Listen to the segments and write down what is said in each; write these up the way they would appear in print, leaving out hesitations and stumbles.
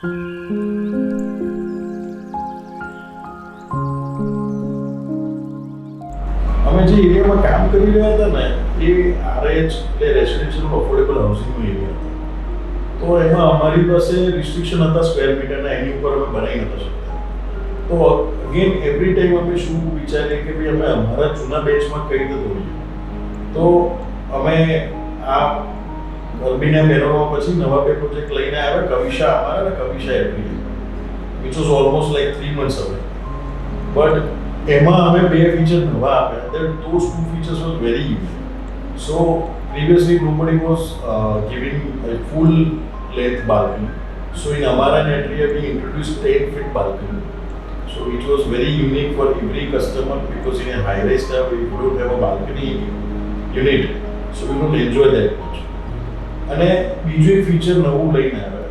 અમે જે એરિયામાં કામ કરી રહ્યા હતા ને એ આરએચ એટલે રેસિડેન્શિયલ અફોર્ડેબલ હાઉસિંગનો એરિયા હતો. તો એમાં અમારી પાસે રિસ્ટ્રિક્શન હતા સ્ક્વેર મીટરના, એની ઉપર અમે બનાવી નતા શકતા. તો અગેન એવરી ટાઈમ અમે શું વિચારીએ કે ભાઈ અમે અમારા જૂના બેચમાં કઈ રીતે દોડીએ. તો અમે આ ગરમીના મહિનામાં પછી નવા બે પ્રોજેક્ટ લઈને આવ્યા, કવિશા અમારા અને Kavisha April, which was almost like 3 months away. But એમાં અમે બે ફીચર નવા આપ્યા. That those two features was very unique. So previously nobody was giving a full length balcony. So in Amara area we introduced 10-feet balcony. So it was very unique for every customer because in a high-rise tower we don't have a balcony unit. So we don't enjoy that much. અને બીજું એક feature નવું લઈને આવ્યા.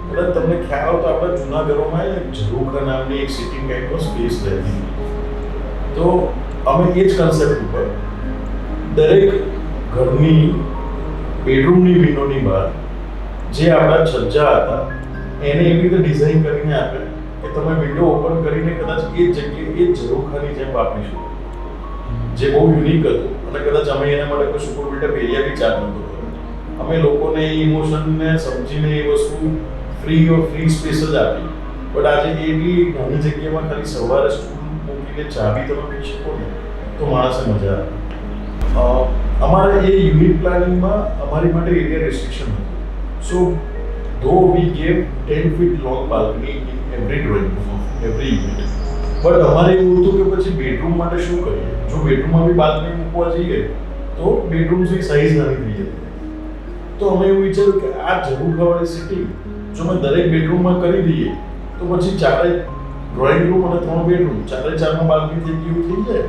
કદાચ તમને ખ્યાલ હોય તો આપણા જૂના ઘરોમાં ઝરૂખા નામની એક સિટિંગ કાઇન્ડ ઓફ સ્પેસ રહેતી. તો અમે એ જ કન્સેપ્ટ ઉપર દરેક ઘરની બેડરૂમની વિન્ડોની બહાર જે આપણા છજ્જા હતા એને એવી રીતે ડિઝાઇન કરીને આપે કે તમે વિન્ડો ઓપન કરીને કદાચ એ જ જગ્યાએ એ જ ઝરૂખાની જેમ વાપરી શકો, જે બહુ યુનિક હતું. અને કદાચ અમે એના માટે કોઈ સુપર બિલ્ડઅપ એરિયા બી ચાર્જ નહોતો કર્યો. અમે લોકોને એ ઇમોશનને સમજીને એ વસ્તુ ફ્રી સ્પેસ જ આપી. બટ આજે એ બી નાની જગ્યામાં ખાલી સવારે સ્ટૂલ મૂકીને ચાબી તમે પી શકો ને તો માણસને મજા આવે. અમારા એ યુનિટ પ્લાનિંગમાં અમારી માટે એરિયા રેસ્ટ્રિક્શન હતું. So though we gave 10 feet long balcony in every drawing room of every unit. But અમારે એવું હતું કે પછી બેડરૂમ માટે શું કરીએ? જો બેડરૂમમાં બી બાલ્કની મૂકવા જઈએ તો બેડરૂમ્સની સાઇઝ નાની થઈ જતી. તો અમે એવું વિચાર્યું કે આ ઝરૂખાવાળી સિટિંગ જો અમે દરેક બેડરૂમમાં કરી દઈએ તો પછી ચારે ડ્રોઈંગ રૂમ અને 3 બેડરૂમ, ચારે ચારમાં બાલ્કની થઈ ગયું થઈ જાય.